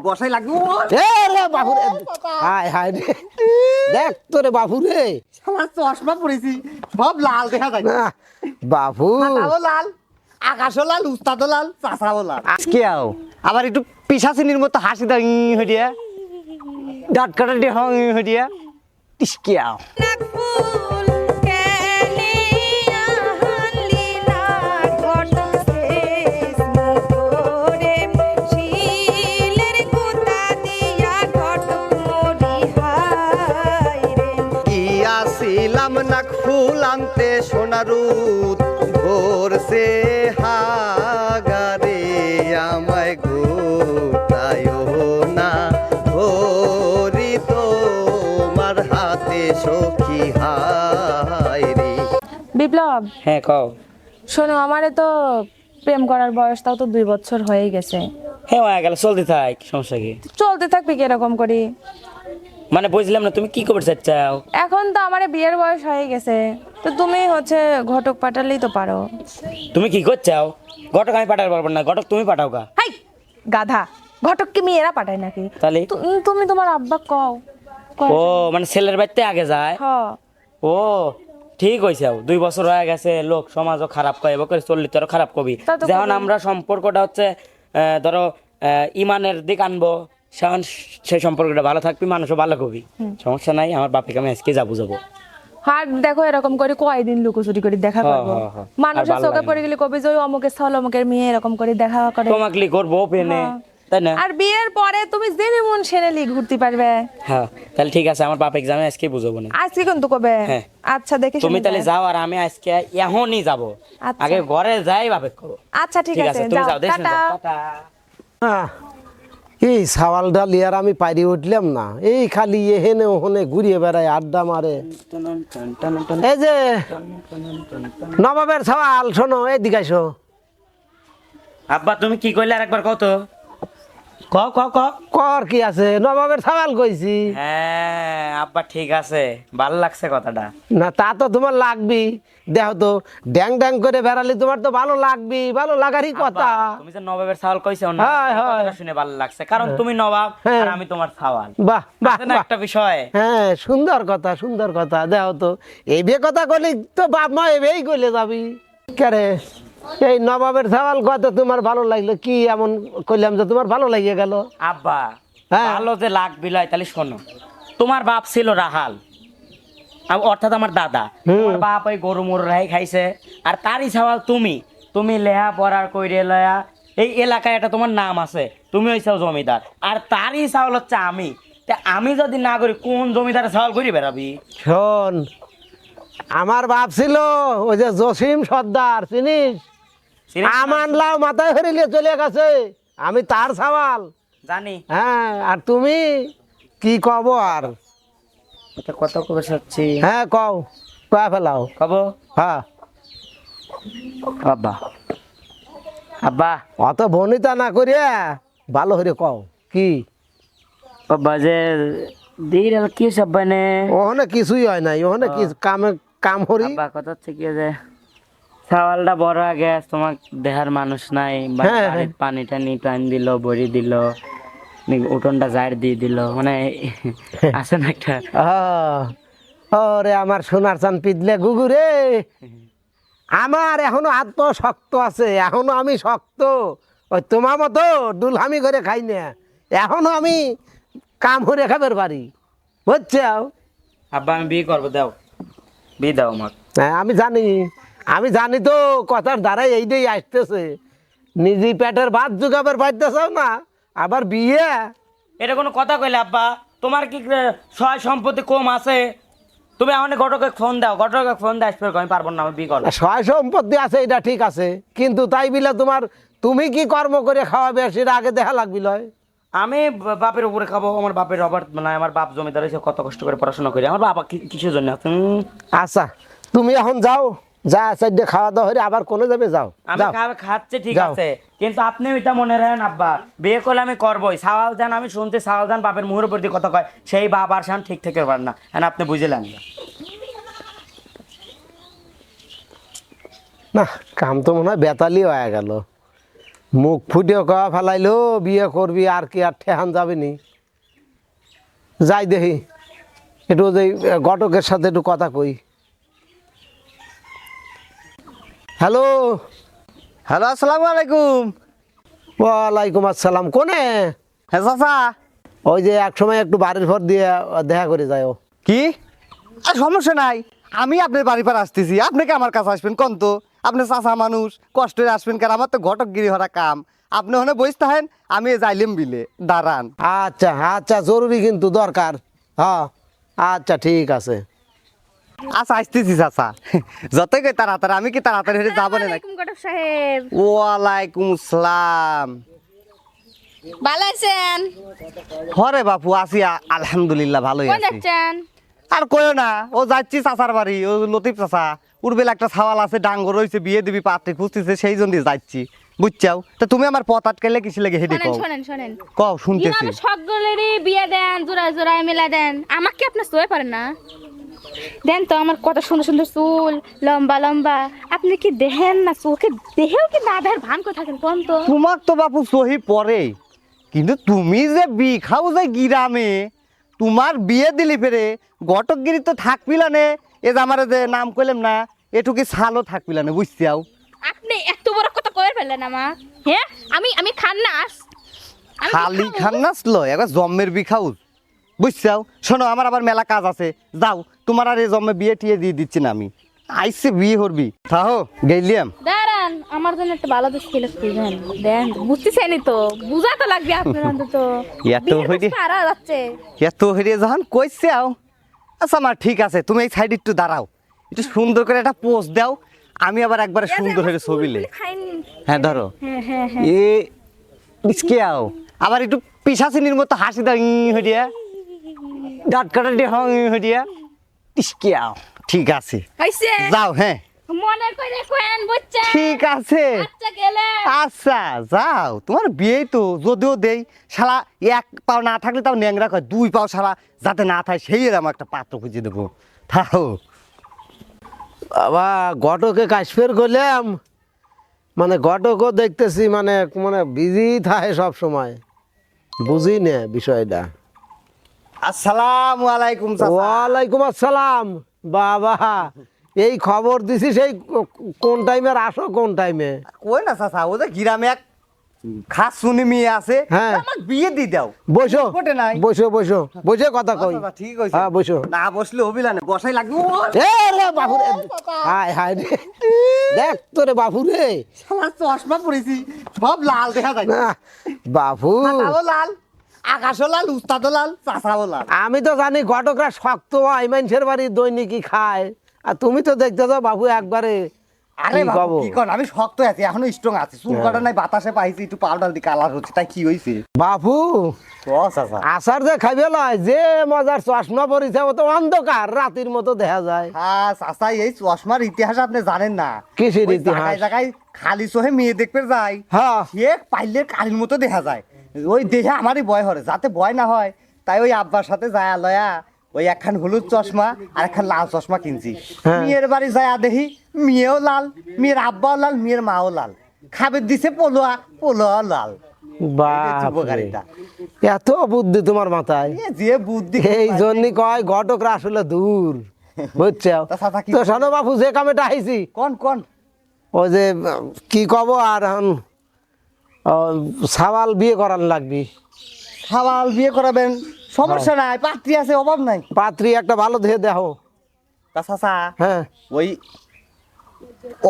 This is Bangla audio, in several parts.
বসাই লাগবে বাবু রে, হায় হায় রে, দেখ তোরে বাবু রে, আমার চশমা পড়েছি সব লাল দেখা যায় না বাবু মাথাও লাল, আকাশও লাল, উস্তাদও লাল, চাষাও লাল। আজকে আও আবার একটু পিসাচিনির মতো হাসি দাও হয়ে দিয়া দাঁত কাটা দিয়ে হয়ে দিয়া টিসকে আও ছিলাম নাক ফুল আনতে সোনারুত ভোরছে হাগারে আমায় গোটায় না ধরি তোমার হাতে সখী হায় রে। বিপ্লব, হ্যাঁ কও শোনো, আমারে তো প্রেম করার বয়সটাও তো 2 বছর হয়ে গেছে। হ্যাঁ হয়ে গেল চলতে থাক সমস্যা কি চলতে থাকবে কিরকম করি? মানে বুঝলাম না তুমি কি করতে চাও এখন তো আমার বিয়ের বয়স হয়ে গেছে, তো তুমি হচ্ছে ঘটক পাঠালেই তো পারো। তুমি কি করছাও ঘটক আমি পাঠাতে পারবো না ঘটক তুমি পাঠাও কা হাই গাধা, ঘটক কি মেয়েরা পাঠায় নাকি? তাহলে তুমি তোমার আব্বা কও। ও মানে ছেলের বাড়িতে আগে যায় হ, ও ঠিক হয়েছে 2 বছর হয়ে গেছে লোক সমাজও খারাপ কয় এবার চললি তোর খারাপ কবি তা তো যখন কবেই। আমরা সম্পর্কটা হচ্ছে ধরো ইমানের দিক আনবো সেখন সেই সম্পর্কটা ভালো থাকবি মানুষও ভালো কবি সমস্যা নাই আমার বাপকে আমি আজকে যাবো হাট দেখো এরকম করে কয়দিন লুকোচুরি করে দেখা হ, করবো। হ, হ। আর মানুষের ভালো চোখে লাগে পড়ে গেলে কবি যে ওই অমুকের স্থল অমুকের মেয়ে এরকম করে দেখা করে। তোমাকে করবো পেনে হ্যাঁ। তাই না আর বিয়ের পরে তুমি জেনে মন সেনেলি ঘুরতে পারবে। হ্যাঁ তাহলে ঠিক আছে আমার বাপ এক্সামে আজকে বুঝাবো না আজকে কিন্তু কবে? হ্যাঁ। আচ্ছা দেখে তুমি শুনে তাহলে যাও। যাও আর আমি আজকে এখনই যাব আচ্ছা। আগে ঘরে যাই বাপে করো আচ্ছা ঠিক আছে, তুমি যাও, যাও দেখ টাটা। এই সাওয়ালটা লিয়ার আমি পাইরে উঠলাম না, এই খালি এহেনে ওহনে ঘুরিয়ে বেড়ায় আড্ডা মারে। এই যে নবাবের সাওয়াল, শোনো এদিকে আসো। আব্বা তুমি কি কইলে আরেকবার কত ক ক ক কর কি আছে, নবাবের সাওয়াল কইছি। হ্যাঁ আব্বা ঠিক আছে ভালো লাগছে কথাটা না তা তো তোমার লাগবি, দেখো তো ড্যাং ড্যাং করে বেড়ালে তোমার তো ভালো লাগবি, ভালো লাগারই কথা। আব্বা, তুমি যে নবাবের সাওয়াল কইছো না হ্যাঁ, এই হ্যাঁ। কথাটা শুনে ভালো লাগছে কারণ তুমি নবাব হ্যাঁ। আর আমি তোমার সাওয়াল বাহ বাহ আছে না বাহ। একটা বিষয় হ্যাঁ সুন্দর কথা, সুন্দর কথা। দেখো তো এই বিয়ে কথা কইলে তো বাপ মা এবেই কইলে যাবি কেরে। এই নবাবের সাওয়াল কথা তোমার ভালো লাগলো, কি এমন কইলাম যে তোমার ভালো লাগিয়ে গেল? আব্বা হ্যাঁ। ভালো যে লাগবি লয় তাহলে শোনো তোমার বাপ ছিল রাহাল অর্থাৎ আমার দাদা তোমার বাপ ওই গরু মরু রাই খাইছে আর তারই সওয়াল তুমি তুমি লেহা পড়ার কইরে লয়া এই এলাকায় একটা তোমার নাম আছে তুমি হইছো জমিদার আর তারই চাউল হচ্ছে আমি তা আমি যদি না করি কোন জমিদারের চাউল করি বেড়াবি শোন, আমার বাপ ছিল ওই যে জসিম সর্দার, চিনিস? চিনিস না? আমান লাও মাথায় হরিলে চলে গেছে, আমি তার সাওয়াল। জানি হ্যাঁ আর তুমি কি কব আর? এটা কত কবে সচ্ছি হ্যাঁ কও, কয়া ফেলাও। কব হ্যাঁ আব্বা আব্বা অত বনিতা না করিয়া ভালো হরে কও কি। আব্বা যে দিন কি সব মানে ওখানে কিছুই হয় নাই, ওখানে কি কামে কাম হরি। আব্বা কথা হচ্ছে কি যে চাওয়ালটা বড় আগে তোমার দেহার মানুষ নাই হ্যাঁ, বাড়ির পানি টানি টান দিল বড়ি দিল উঠোনটা জার দিয়ে দিল মানে আছে না একটা ওরে আমার সোনার চান পিদলে গুগুরে, আমার এখনো আত্ম শক্ত আছে, এখনো আমি শক্ত। ওই তোমার মতো দুলহামি করে খাই না, এখনো আমি কাম হরে খাবার পারি, বুঝছো? আব্বা আমি বিয়ে করবো দাও বিয়ে দাও আমাকে হ্যাঁ আমি জানি তো কথার দ্বারাই এই দিয়ে আসতেছে, নিজে পেটের ভাত জোগাবার পাইতেছাও না, আবার বিয়ে। এটা কোনো কথা কইলে আব্বা তোমার কি সয় সম্পত্তি কম আছে তুমি এখন ঘটকে ফোন দাও ঘটকে ফোন দাও আসবে আমি পারবো না আমি বিয়ে করবো সয় সম্পত্তি আছে এটা ঠিক আছে, কিন্তু তাই বিলে তুমি কি কর্ম করে খাওয়াবে সেটা আগে দেখা লাগবি লয়। আমি বাপের উপরে খাবো আমার বাপের রবার্ট মানে আমার বাপ জমিদার হয়েছে কত কষ্ট করে পড়াশোনা করি আমার বাবা কিসের জন্য আচ্ছা তুমি এখন যাও, যা সাইডে খাওয়া দাওয়া হয়ে আবার কোনে যাবে, যাও আমি যাও। খাচ্ছে ঠিক যাও। আছে কিন্তু আপনি ওইটা মনে রাখেন আব্বা বিয়ে করলে আমি করবোই সাওয়াল জান আমি শুনতে সাওয়াল জান বাপের মুহের উপর দিয়ে কথা কয় সেই বাপ আর সান ঠিক থেকে পারেন না হ্যাঁ আপনি বুঝলেন না কাম তো মনে হয় বেতালি হয়ে গেল, মুখ ফুটে কয়া ফেলাইলো বিয়ে করবি আর কি আর ঠেহান যাবে নি যাই দেখি একটু ওই ঘটকের সাথে একটু কথা কই। হ্যালো হ্যালো, আসসালামু আলাইকুম। ওয়ালাইকুম আসসালাম। কোনে? হ্যাঁ চাচা। ওই যে এক সময় একটু বাড়ির ঘর দিয়ে দেখা করে যায় ও। কি? আর সমস্যা নাই, আমি আপনার বাড়ি পার আসতেছি, আপনি কি আমার কাছে আসবেন কোন তো? আপনি চাচা মানুষ, কষ্ট করে আসবেন কারণ আমার তো ঘটকগিরি হরা কাম। আপনি ওখানে বসতে থাকেন, আমি যাইলাম বিলে দাঁড়ান। আচ্ছা আচ্ছা, জরুরি কিন্তু দরকার। হ্যাঁ আচ্ছা ঠিক আছে। আচ্ছা আসতেছি চাচা, যতই কই তাড়াতাড়ি, আমি কি তাড়াতাড়ি হেঁটে যাবো না? আসসালামু ঘটক সাহেব, ওয়ালাইকুম আসসালাম। ভালো আছেন? হরে বাপু আছি, আলহামদুলিল্লাহ ভালোই কোন আছি। যাচ্ছেন? আর কইও না, ও যাচ্ছি চাচার বাড়ি, ও লতিফ চাচা উর্বেল একটা ছাওয়াল আছে, ডাঙ্গর রয়েছে, বিয়ে দিবি পাত্রী খুঁজতেছে, সেই জন্য যাচ্ছি বুঝছাও। তা তুমি আমার পথ আটকাইলে কিসে লেগে হেঁটে শোনেন কও? শোনেন শোনেন কও শুনতেছি। ইনামে সকলেরই বিয়ে দেন, জোড়ায় জোড়ায় মেলা দেন, আমাকে আপনি সয়ে পারেন না? দেন তো আমার কত সুন্দর সুন্দর চুল, লম্বা লম্বা, আপনি কি দেখেন না? চোখে দেখেও কি না দেখার ভান করে থাকেন কোন তো? তোমার তো বাপু সহি পরে, কিন্তু তুমি যে বিখাও যে গিরামে, তোমার বিয়ে দিলি ফেরে ঘটকগিরি তো থাকবিলা নে। এ যে আমার যে নাম কইলাম না, এটুকি ছালও থাকবিলা নে বুঝছাও। আপনি এত বড় কথা কয়ে ফেললেন আমার, হ্যাঁ? আমি খান্নাস, আমি খালি বিখাউজ। খান্নাস লয়, একবার জম্মের বিখাউজ বুঝছাও। শোনো, আমার আবার মেলা কাজ আছে, যাও। তোমার আর এই জম্মে বিয়ে টিয়ে দিয়ে দিচ্ছি না আমি, আইসে বিয়ে করবি থাহো গেলিয়াম। দাঁড়ান, আমার জন্য একটা ভালো দেশ ছেলে খুঁজেন। দেন, বুঝতেছেনি তো, বুঝা তো লাগবে আপনার অন্তত। এত বিয়ের হইরে- বয়স পারা যাচ্ছে। এত হেরিয়ে যখন কইছে আও, আচ্ছা মা ঠিক আছে, তুমি এই সাইডে একটু দাঁড়াও, একটু সুন্দর করে একটা পোস্ট দাও, আমি আবার একবারে এই যে সুন্দর আমার হয়ে ছবি লে। চুলগুলি খাইন। হ্যাঁ ধরো, হ্যাঁ হ্যাঁ হ্যাঁ। এ ইসকে আও, আবার একটু পিসাচিনির মতো হাসি দাও হইয়া, দাঁত কাটা দিয়ে হইয়া, ইসকে আও। ঠিক আছে, হইছে? যাও। হ্যাঁ মনে করে কোয়েন বুঝছেন? ঠিক আছে, আচ্ছা গেলে। আচ্ছা যাও। তোমার বিয়ে তো যদিও দেই, শালা এক পাও না থাকলে তাও ন্যাংরা কয়, দুই পাও শালা যাতে না থাকে সেই এরকম একটা পাত্র খুঁজে দেবো। থাও। বাবা ঘটকে কাশ্মীর করলাম, মানে ঘটকও দেখতেছি মানে মানে বিজি থাকে সব সময়, বুঝি না বিষয়টা। আসসালামু আলাইকুম চাচা। ওয়ালাইকুম আসসালাম। বাবা এই খবর দিছি সেই কোন টাইমে আসো, কোন টাইমে? কই না চাচা, ও যে গ্রামে এক খাস শুনি মেয়ে আছে, হ্যাঁ। আমার বিয়ে দি দাও। বসো কোটে নাই। বসো বসো বসে কথা কই। চাচা, ঠিক হইছে। হ্যাঁ বসো। না বসলে হবিলা না, বসাই লাগবে। এ রে বাবু রে, হায় হায় রে, দেখ তো রে বাবু রে, শালা চশমা পরেছি, সব লাল দেখা যায়। না, বাবু মাথাও লাল, আকাশও লাল, উস্তাদও লাল, চাচাও লাল। আমি তো জানি ঘটকরা শক্ত হয়, মানুষের বাড়ি দৈনিকই খায়, আর তুমি তো দেখতে যাও বাবু একবারে আরে কি বাবু কব? কি কর, আমি শক্ত আছি, এখনো স্ট্রং আছি, চুল কাটা নাই, বাতাসে পাইছি, একটু পাউডার দি কালার হচ্ছে, তাই কি হইছে? বাবু ও চাচা, আসার যে খাইবে লয়, যে মজার চশমা পরিছে ও তো অন্ধকার রাতের মতো দেখা যায়। হ্যাঁ চাচা, এই চশমার ইতিহাস আপনি জানেন না? কিসের ওই ইতিহাস? জায়গায় জায়গায় খালি চোখে মেয়ে দেখতে যায়, হ্যাঁ সে পাইলে কালির মতো দেখা যায়, ওই দেখে আমারই ভয় হরে, যাতে ভয় না হয় তাই ওই আব্বার সাথে যায় লয়া ওই একখান হলুদ চশমা আর একখান লাল চশমা কিনছি। হ্যাঁ। মেয়ের বাড়ি যায় দেখি মেয়েও লাল, মেয়ের আব্বাও লাল, মেয়ের মাও লাল, খাবে দিছে পলোয়া, পলোয়া লাল। বাপ রে, উপকারিতা এত বুদ্ধি তোমার মাথায়, এ যে বুদ্ধি। এই জন্যই কয় ঘটকরা আসলে দূর, বুঝছো? তা চাচা কি- তো শোনো বাবু, যে কামেটা আইছি কোন কোন ওই যে কি কব আর এখন সাওয়াল বিয়ে করার লাগবি। খাওয়াল বিয়ে করাবেন, সমস্যা নাই, পাত্রী আছে, অভাব নাই। পাত্রী একটা ভালো দেহে দেখো। তা চাচা, হ্যাঁ ওই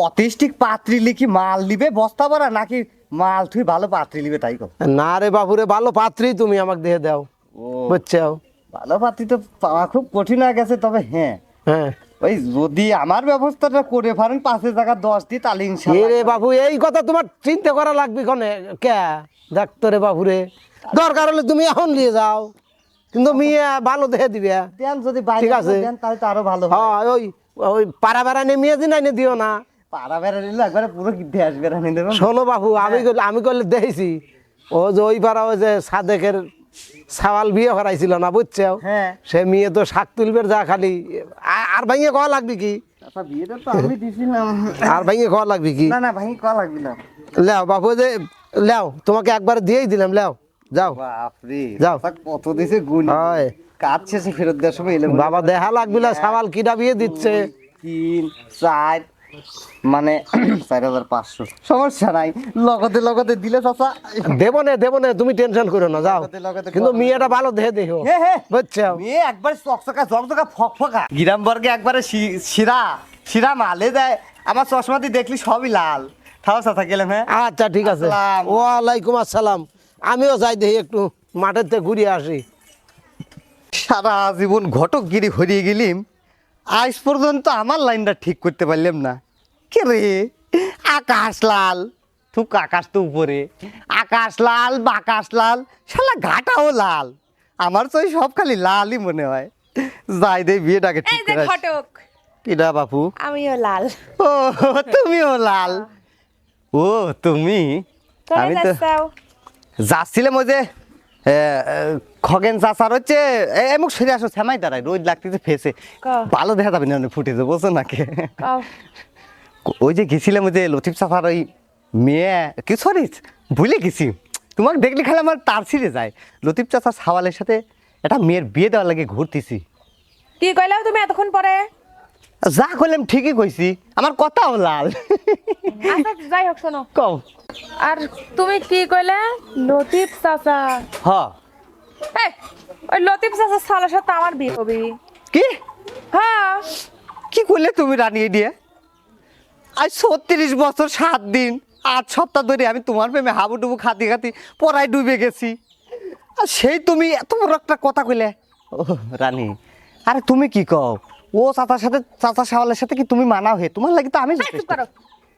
অটিস্টিক পাত্রী লিখি মাল নিবে বস্তা ভরা, নাকি মাল তুই ভালো পাত্রী নিবে তাই কর? না রে বাবুরে, ভালো পাত্রী তুমি আমাকে দেহে দাও, ও বুঝছো? ভালো পাত্রী তো পাওয়া খুব কঠিন হয়ে গেছে, তবে হ্যাঁ হ্যাঁ ওই যদি আমার ব্যবস্থাটা করে পারেন 5 জায়গা 10 দিই তাহলে এ ইনশাআল্লাহ। রে বাবু, এই কথা তোমার চিন্তা করা লাগবে কনে কে? দেখতো রে বাবুরে, দরকার হলে তুমি এখন নিয়ে যাও, কিন্তু মেয়ে ভালো দেখে দিবে। দেন যদি বাইরে ঠিক আছে। দেন তাহলে তো আরো ভালো হয়। হ্যাঁ ওই ওই পাড়া বেড়ানে মেয়ে দিন আইনে দিও না। পাড়া বেড়া নিলে একবারে পুরো দেশ বেড়া নিয়ে দেবেন। শোনো বাবু, আমি করলে দেখেছি ও যে ওই পাড়া ওই যে সাদেকের সাওয়াল বিয়ে করাইছিল না, বুঝছো? হ্যাঁ সে মেয়ে তো শাক তুলবে যা খালি, আর ভাইয়ে খাওয়া লাগবে কি? আচ্ছা বিয়েটা তো আমি দিছিলাম। আর ভাইয়ে খাওয়া লাগবে কি? না না ভাই কল লাগবে না। লেও বাবু, যে লেও তোমাকে একবার দিয়েই দিলাম, লেও যাও। বাপরে যাও। কত দিছে গুণ হয় কাজ শেষে ফেরত দেওয়ার সময় এলো বাবা দেখা লাগবে না, সাবাল কিটা বিয়ে দিচ্ছে। 3 4 মানে 4500 সমস্যা নাই, লগতে দিলে চাচা। দেবো না তুমি টেনশন করো না, যাও। লগতে কিন্তু মেয়েটা ভালো দেখো, হে হে বুঝছো? মেয়ে একবার চকচকা জকজকা ফকফকা, গ্রাম বর্গে একবারে শিরা মালে দেয়। আমার চশমা দিয়ে দেখলি সবই লাল। থাও চাচা গেলাম। হ্যাঁ আচ্ছা ঠিক আছে। আসসালাম। ওয়ালাইকুম আসসালাম। আমিও যাই দেখি একটু মাঠের থেকে ঘুরিয়ে আসি। সারা জীবন ঘটকগিরি হরিয়ে গেলিম, আজ পর্যন্ত আমার লাইনটা ঠিক করতে পারলাম না। কে রে আকাশ লাল, থুক আকাশ তো উপরে, আকাশ লাল বাকাশ লাল, শালা ঘাটাও লাল। আমার তো ওই সব খালি লালই মনে হয়। যাই দে বিয়েটাকে এই ঠিক যে করে আসি। ঘটক, কিডা বাপু? আমিও লাল। ও তুমিও লাল? ও তুমি? তোরা আমি তো যাচ্ছাও? যাচ্ছিলাম ওই যে খগেন চাচার হচ্ছে এমুক সেরে আসো শ্যামাই দাঁড়ায়, রোদ লাগতেছে ফেসে, কও। ভালো দেখা যাবে না ফুটেছে, বোঝো নাকি? কও। ওই যে গেছিলাম ওই যে লতিফ চাচার ওই মেয়ে কি, সরি ভুলে গেছি, তোমাকে দেখলে খালি আমার তার ছিঁড়ে যায়। লতিফ চাচার সাওয়ালের সাথে একটা মেয়ের বিয়ে দেওয়ার লাগে ঘুরতেছি। কি কইলাও তুমি এতক্ষণ পরে? যা করলাম ঠিকই কইছি, আমার কথাও লাল। আচ্ছা যাই হোক, শোনো। কও। আর তুমি কি কইলে? লতিফ চাচা? হ এই, ওই লতিফ চাচার সালের সাথে আমার বিয়ে হবে। কি হ্যাঁ। কি করলে তুমি রানিয়ে দিয়ে? আজ 36 বছর 7 দিন 8 সপ্তাহ ধরে আমি তোমার প্রেমে হাবুডুবু খাতি পড়ায় ডুবে গেছি, আর সেই তুমি এত বড় একটা কথা কইলে। ও রানী, আরে তুমি কি কও? ও চাচার সাথে, চাচা সাওয়ালের সাথে কি তুমি মানাও হে? তোমার লাগি তো আমি এই, চুপ করো।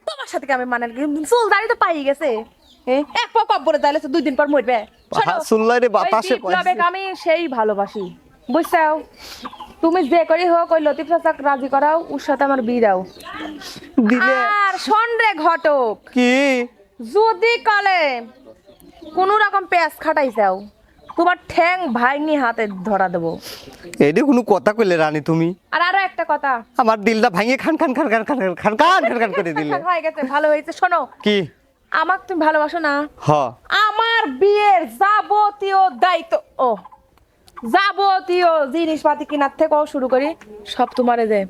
তোমার সাথে কি আমি মানে চুল দাড়ি তো পাই গেছে। এক পা কব্বরে যাইলে 2 দিন পর মরবে। শোনো, শুনলাই রে বাতাসে ওই বিপ্লবেকে আমি সেই ভালোবাসি, বুঝছাও? তুমি যে করি হোক ওই লতিফ চাচাক রাজি করাও, ওর সাথে আমার বিয়ে দাও। দিলে আর শোন রে ঘটক, কি? যদি কালে কোনো রকম পেঁয়াজ খাটাই যাও, তোমার ঠ্যাং ভাঙি হাতে ধরা দেবো। এইটা কোনো কথা কইলে রানী তুমি? আর আরো একটা কথা, আমার দিলটা ভাঙিয়ে খান খান খান খান খান খান খান খান খান করে দিলে। হয়ে গেছে, ভালো হয়েছে। শোনো, কি? আমাকে তুমি ভালোবাসো না? হ আমার বিয়ের যাবতীয় দায়িত্ব, যাবতীয় জিনিসপাতি কেনার থেকেও শুরু করি সব তোমারে যে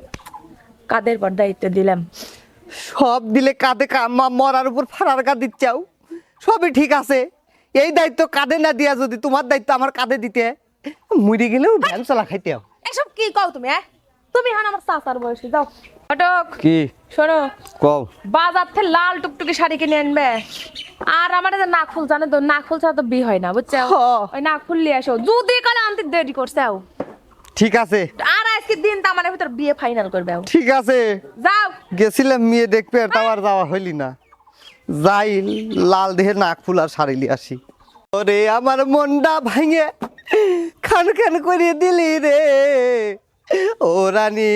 কাদের পর দায়িত্ব দিলাম। সব দিলে কাঁধে মরার উপর ফাড়ার কাঁধ দিচ্ছাও, সবই ঠিক আছে। এই দায়িত্ব কাঁধে না দিয়া যদি তোমার দায়িত্ব আমার কাঁধে দিতে, মরে গেলেও ভ্যান চলা খাইতেও। এসব কি কও তুমি? তুমি হন আমার চাচার বয়সী, যাও। ঘটক, কি শোনো, কও? বাজার থেকে লাল টুকটুকি শাড়ি কিনে আনবে। আর আমার যে নাক ফুল, জানো তো, নাক ফুল ছাড়া তো বিয়ে হয় না, বুঝছো? ওই নাক ফুল নিয়ে আসো, যদি কালে আনতে দেরি করছাও। ঠিক আছে আর আজকে দিন তামানের ভিতর বিয়ে ফাইনাল করবে। ঠিক আছে, যাও। গেছিলাম মেয়ে দেখবে, তাও আর যাওয়া হইলি না। যাই লাল দেহে নাক ফুল আর শাড়ি লিয়ে আসি। ওরে আমার মনটা ভাঙে খান খান করে দিলি রে ও রানী,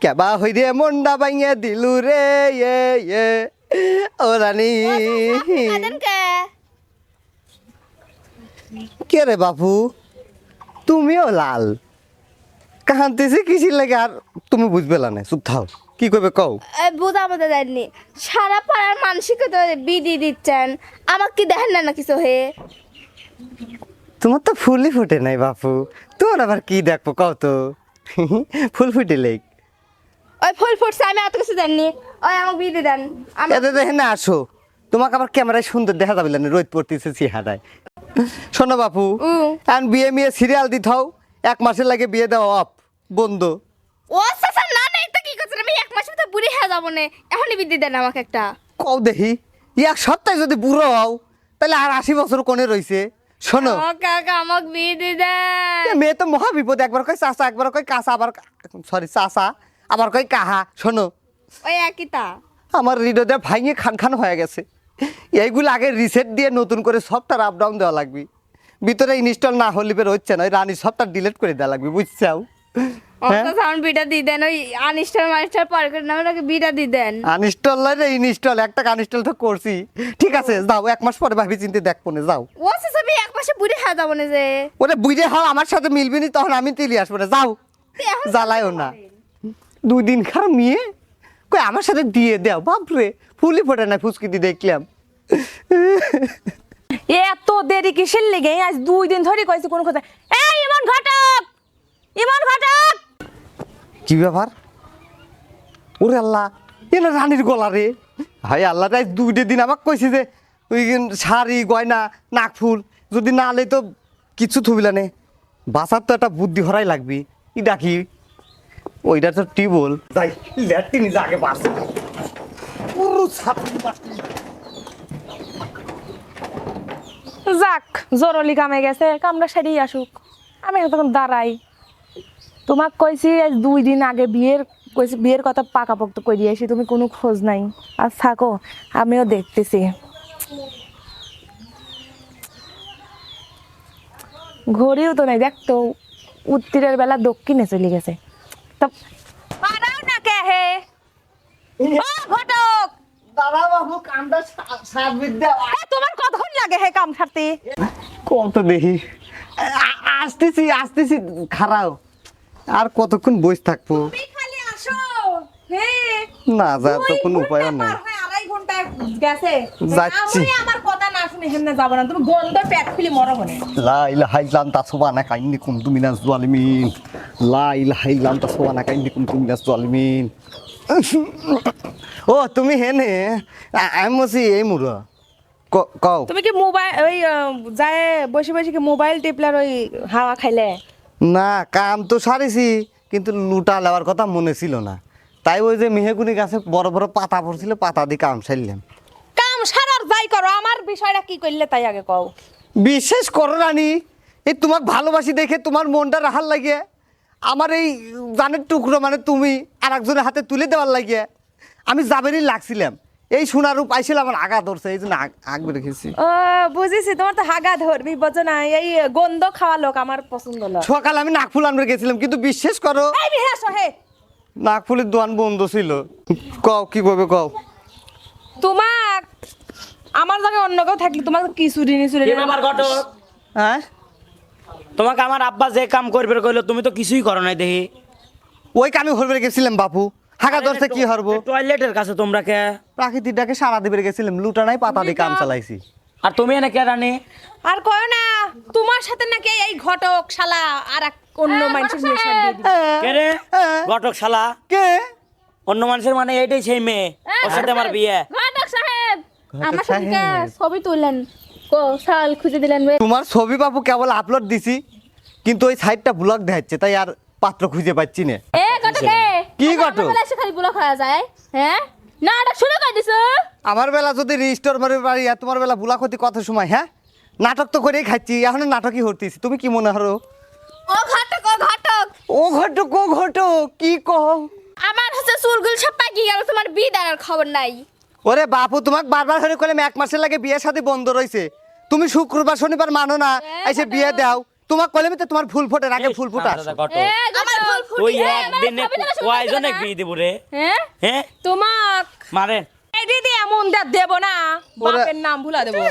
কেবা হই রে মনটা ভাঙে দিলু রে ও রানী। কে রে বাপু, তুমিও লাল কাহান্তেছে কিসির লাগে? আর তুমি বুঝবে না, চুপ থাও। কি করবে কও? বোঝা বোঝা যায়নি, সারা পাড়ার মানুষকে তো বিদি দিচ্ছেন, আমাকে কি দেখেন না কিছু হে? তোমার তো ফুলই ফুটে নাই বাপু, তোমার আবার কি দেখবো কও তো? ফুল ফুটে লেগ ওই ফুল ফুটছে, আমি এত কিছু জানি। ওই আমাকে বিদি দেন। এতে দেখে না আসো, তোমাকে আবার ক্যামেরায় সুন্দর দেখা যাবে না, রোদ পড়তেছে চেহারায়। শোনো বাপু, এখন বিয়ে মিয়ে সিরিয়াল দিত হও, 1 মাসের লাগে বিয়ে দেওয়া অফ বন্ধ। ও চাচা, না না, এটা কি করছেন? আমি 1 মাসের ভিতরে বুড়ি হয়ে যাবো না, এখনই বিদি দেন আমাকে একটা। কও দেখি, 1 সপ্তাহে যদি বুড়ো হও তাহলে আর 80 বছর কোণে রইছে। শোনো ও কাকা, আমাকে বিদি দেন। এ মেয়ে তো মহা বিপদ, একবার কয় চাচা, একবার কয় কাঁচা, আবার সরি চাচা, আবার কয় কাহা। শোনো, ওই একই তা। আমার হৃদয়টা ভাঙিয়ে খান খান হয়ে গেছে। এইগুলো আগে রিসেট দিয়ে নতুন করে সফটওয়্যার আপ ডাউন দেওয়া লাগবে, ভিতরে ইনস্টল না হলে বের হচ্ছে না। ওই রানী সফটওয়্যার ডিলিট করে দেওয়া লাগবে, বুঝছাও? হ্যাঁ, সাউন্ড বিটা দি দেন, ওই আনইনস্টল মানইনস্টল পরে করে নাম নাকি বিটা দি দেন। আনইনস্টল নয় রে, ইনস্টল। একটা আনইনস্টল তো করছি। ঠিক আছে যাও, 1 মাস পরে ভাবি চিন্তে দেখবো না, যাও। ও চাচা, আমি 1 মাসে বুড়ি হয়ে যাবো না যে। ওরে বুঝে হাও আমার সাথে মিলবি নি, তখন আমি তেলি আসবো না, যাও। জ্বালায়ও না, 2 দিন খারাপ মেয়ে কই আমার সাথে দিয়ে দেও। বাপরে ফুলই ফোটে না, ফুচকি দিয়ে দেখলাম। এত দেরি কিসের লেগে আজ 2 দিন ধরে কইছি কোন কথা এই ইমন ঘটক কি ব্যাপার? ওরে আল্লাহ, এলা রানীর গলা রে। হাই আল্লাহ, তাই 2 দিন আমাকে কইছি যে ওই শাড়ি গয়না নাকফুল যদি না আলে তো কিছু থুবিলা নে। বাসার তো একটা বুদ্ধি হরাই লাগবি। ই ডাকি ওইটা তো টিবল যাই ল্যাট্রিন আগে বাসে পুরো ছাত্র যাক জরুরি কামে গেছে, কামটা সেরেই আসুক, আমি তখন দাঁড়াই। তোমাক কইছি আজ 2 দিন আগে বিয়ের কথা পাকাপোক্ত করে দিয়েছি, তুমি কোনো খোঁজ নাই। আর থাকো, আমিও দেখতেছি। ঘড়িও তো নাই, দেখতো উত্তরের বেলা দক্ষিণে চলে গেছে। তো পারাও না কে হে ও ঘটক, দাদা বাবু কামটা সার্ভিস দাও। তোমার কতক্ষণ লাগে হে কাম ছাড়তে? কত দেখি আসতেছি খারাও। আর কতক্ষণ বসে থাকবো? তুমি খালি আসো। হে না যা তো কোনো উপায় নাই। 2.5 ঘন্টা গেছে, যাচ্ছি। আমি আমার কথা না শুনে হেমনে যাব না, তুমি গন্ধ পেট খুলে মরো বনে। লা ইলাহা ইল্লাল্লাহ সুবহানাকা কাইন্নি কুনতু মিনাজ জালিমিন। লা ইলাহা ইল্লাল্লাহ সুবহানাকা কাইন্নি কুনতু মিনাজ জালিমিন। ও তুমি হেনে আমি মসি এই মুরা কও। তুমি কি মোবাইল ওই যায় বসে বসে কি মোবাইল টিপলার ওই হাওয়া খাইলে? না কাম তো সারিছি, কিন্তু লুটা লেওয়ার কথা মনে ছিল না, তাই ওই যে মেহেগুনি গাছে বড় বড় পাতা পড়ছিল, পাতা দিয়ে কাম সারলাম। কাম সারার যাই করো, আমার বিষয়টা কি করলে তাই আগে কও। বিশেষ করো রানী, এই তোমাকে ভালোবাসি দেখে তোমার মনটা রাহার লাগে আমার এই জানের টুকরো মানে তুমি আর একজনের হাতে তুলে দেওয়ার লাগে আমি যাবেরই লাগছিলাম। এই সোনারূপ পাইছিলাম, আমার আগা ধরছে, এই জন্য আগবে রেখেছি। ও বুঝেছি, তোমার তো হাগা ধরবি বোঝো না, এই গন্ধ খাওয়া লোক আমার পছন্দ না। সকাল আমি নাকফুল আনবে গেছিলাম, কিন্তু বিশ্বাস করো এই বিহে আসো হে, নাকফুলের দোকান বন্ধ ছিল। কও কি করবে কও। তোমাক আমার জায়গায় অন্য কেউ থাকলে তোমার কি চুরি নি চুরি কি ব্যাপার ঘটক? হ্যাঁ তোমাকে আমার আব্বা যে কাম করবে কইলো তুমি তো কিছুই করো নাই দেখি। ওই কামে হরবে গেছিলাম বাপু, হাগা ধরছে কি হরবো। টয়লেটের কাছে তোমরা কে? প্রাকৃতিকটাকে সারা দিবে গেছিলাম, লুটা নাই পাতা দিয়ে কাম চালাইছি। আর তুমি এনে কে রানী? আর কয় না তোমার সাথে নাকি এই ঘটক শালা আর এক অন্য মানুষের বিয়ে শাদী দিয়ে দিবে। কে রে ঘটক শালা? কে? অন্য মানুষের মানে এইটাই সেই মেয়ে, ওর সাথে আমার বিয়ে। ঘটক সাহেব আমার সাথে সাহেব। ছবি তুললেন, কো শাল খুঁজে দিলেন বে। তোমার ছবি বাপু কেবল আপলোড দিছি, কিন্তু ওই সাইডটা ব্লক দেখাচ্ছে, তাই আর পাত্র খুঁজে পাচ্ছি না। এ ঘটকে কি ঘটক? আমার বেলা খালি ব্লক হয়ে যায়, হ্যাঁ না এটা শুরু করে দিছো। আমার বেলা যদি রেজিস্টার মারি পারি, আর তোমার বেলা বুলা ক্ষতি কত সময়? হ্যাঁ নাটক তো করেই খাচ্ছি, এখন নাটকই হরতেছি। তুমি কি মনে হরো? ও ঘটক ও ঘটক, ও ঘটক কি কও? আমার হচ্ছে চুলগুল সব পাকি গেল, তোমার বিয়ে দেওয়ার খবর নাই। ওরে বাপু তোমাকে বারবার হরে কইলাম 1 মাসের লাগে বিয়ে শাদী বন্ধ রইছে, তুমি শুক্রবার শনিবার মানো না, এসে বিয়ে দাও। তোমাকে কইলাম তো তোমার ফুল ফোটে আগে ফুল ফোটা। ঘটক এ আমার ফুল ফুল তুই একদিনে কয়জনে বিয়ে দিব রে? হ্যাঁ হ্যাঁ তোমাক মারে এই দিদি এমন দেব না, বাপের নাম ভুলা দেবো।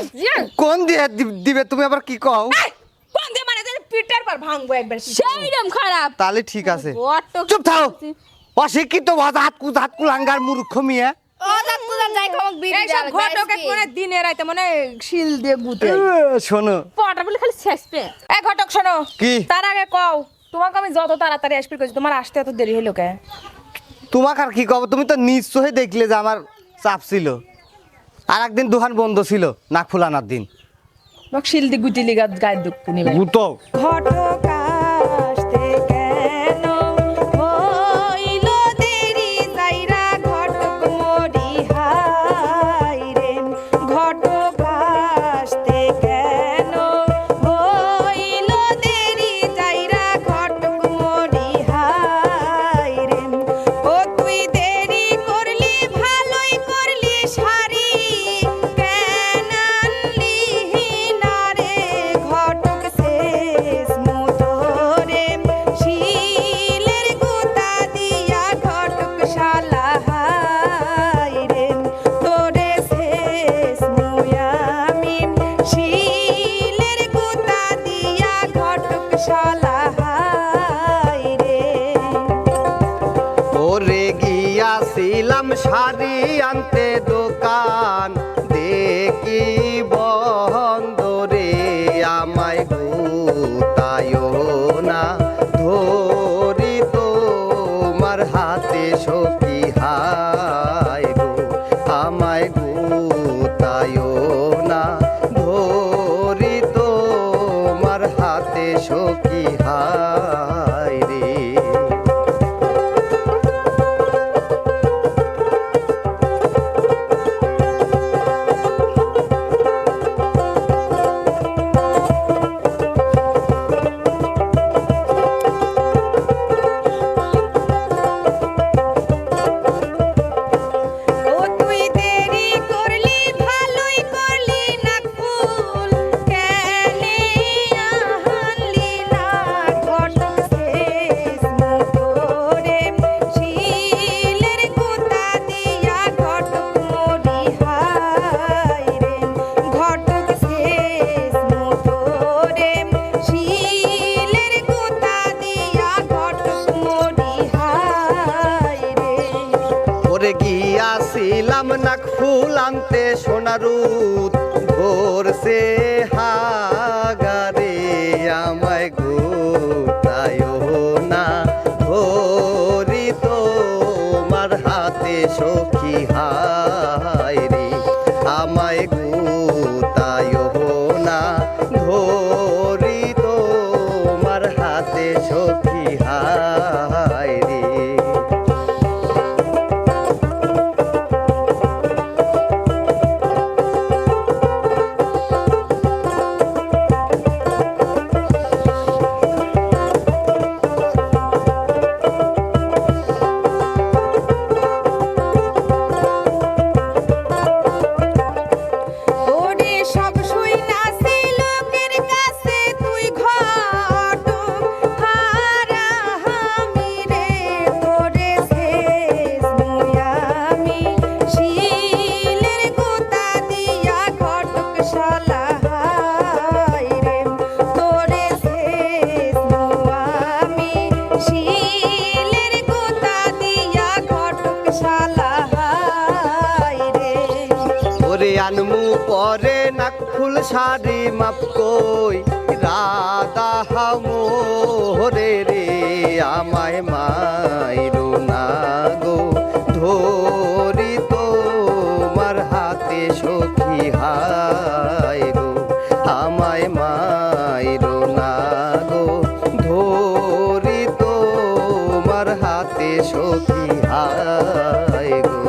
কোন দিয়ে দিবে তুমি আবার কি কও? এই, কোন দিয়ে মানে পিটার পর ভাঙবো একবার। সেইরকম খারাপ তাহলে ঠিক আছে, ঘটক চুপ থাও। অশিক্ষিত হাতকু লাঙ্গার মূর্খ মিয়া। ও দাদু যাই খামক বিয়ে এইসব ঘটক এক মানে দিনে রাইতে মানে শিল দিয়ে গুতে। শোনো পটা বলে খালি শেষ পে। এই ঘটক শোনো, কি? তার আগে কও তোমাকে আমি যত তাড়াতাড়ি আসবি কইছি, তোমার আসতে এত দেরি হলো কে? তোমাকে আর কি কব, তুমি তো নিশ্চয়ই দেখলে যে আমার চাপ ছিল। আর একদিন দোকান বন্ধ ছিল, নাকফুল আনার দিন। মোক শিল দিয়ে গুটি লিগা গায়ে দুঃখ নিবে। গুতো ঘটক আসতে কেন হইল দেরি, যাইরা ঘটক মরি হাই রে। ঘটক আসতে কেন হইল দেরি, যাইরা ঘটক মরি হাই রে। ও তুই দেরি করলি ভালোই করলি, শাড়ি কেন আনলি না রে? ঘটক শেষ মুদরে শিলের গুতা দিয়া, ঘটক শালা হাই রে। তোরে শেষ মুয়ামি শিলের গুতা দিয়া, ঘটক শালা হাই রে। ওরে গিয়াছিলাম শাড়ি আনতে দোকান, দেখি নাক ফুল আনতে সোনারুত ধরছে হাগারে আমায় গোতায় না ধরি তোমার হাতে সখী হায় রে আমায় গোতায় না ধরি তোমার হাতে সখী হায় রে। ওরে সব শুই নাসি লোকের কাছে তুই ঘটক হারা আমি রে তোরে শেষ মুয়ামি শিলের গোতা দিয়া ঘটক শালা হায় রে তোরে শেষ মুয়ামি শিলের গোতা দিয়া ঘটক শালা হায় রে। ওরে আনমু পরে নাক ফুল শাড়ি মাপ কই রাধা হামোরে রে আমায় মাইরো না গো ধরি তোমার হাতে সখী হায় গো আমায় মাইরো না গো ধরি তোমার হাতে সখী হায় গো।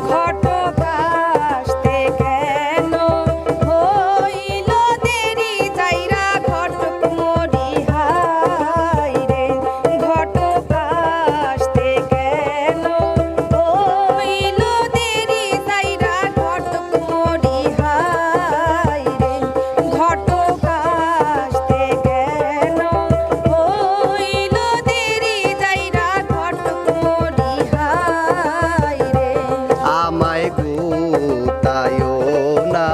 ঘটক আসতে কেন হইল দেরি যাইরা ঘটক মরি হায় রে ঘটক আসতে কেন হইল দেরি যাইরা ঘটক মরি হায় রে ঘটক আসতে কেন হইল দেরি যাইরা ঘটক মরি হায় রে। আমায় গোতায় না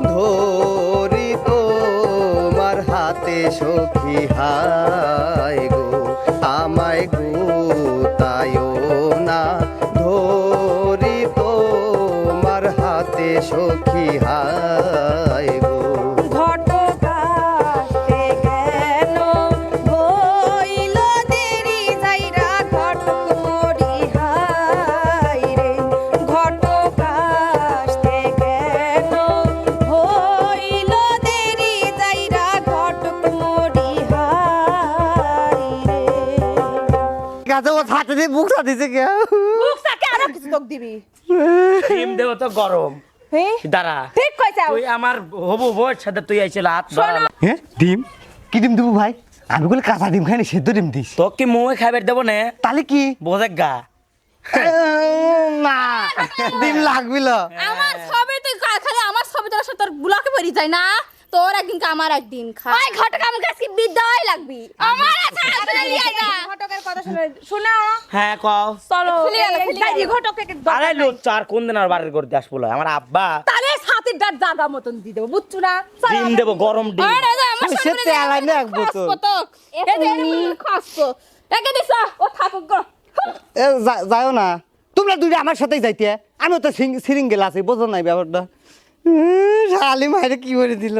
ধরি তোমার হাতে সখী হায় গো আমায় গোতায় না ধরি তোমার হাতে সখী হায় গো। ঘটক আসতে কেন হইল দেরি যাইরা ঘটক মরি হায় রে ঘটক আসতে কেন হইল দেরি যাইরা ঘটক মরি হায় রে। গাছে ও ছাতে দিয়ে বুকটা দিছে কে মুখটাকে আরো কিছু তোক দিবি ডিম দেব তো গরম হ্যাঁ দাঁড়া ঠিক কইছাও তুই আমার হবু বউয়ের সাথে তুই আইছিল হাত ধরা হ্যাঁ ডিম কি ডিম দেবো ভাই আমি বলে কাঁচা ডিম খাইনি সেদ্ধ ডিম দিস তো কি মুয়ে খাইবার দেবো না তাহলে কি বোঝে গা না ডিম লাগবিল আমার ছবি তুই খালি আমার ছবি তোর সাথে তোর ব্লকে পড়ি যায় না তোর একদিন আমার একদিন খা ওই ঘটক আমাকে আজকে বিদায় লাগবি আমার আছে আসলে লিয়ে যা ঘটকের কথা শুনে শোনা হ্যাঁ কও চলো খুলে গেল, খুলে গেল। এই ঘটকের আরে লুচ্চার কোন দিন আর বাড়ির করে দেশ বলে আমার আব্বা তাহলে ছাতির ডাট জায়গা মতন দি দেবো বুঝছো না চলো ডিম দেবো গরম ডিম আরে যা আমার সে সামনে তেল আইনে এক বোতল। কতক এই যে খাসকো একে দিছ ও থাকুক গো এ যাও না তোমরা দুইটা আমার সাথেই যাইতে আমিও তো সিরিঙ্গেল আছি বোঝো নাই ব্যাপারটা শালি মাইরে কি করে দিল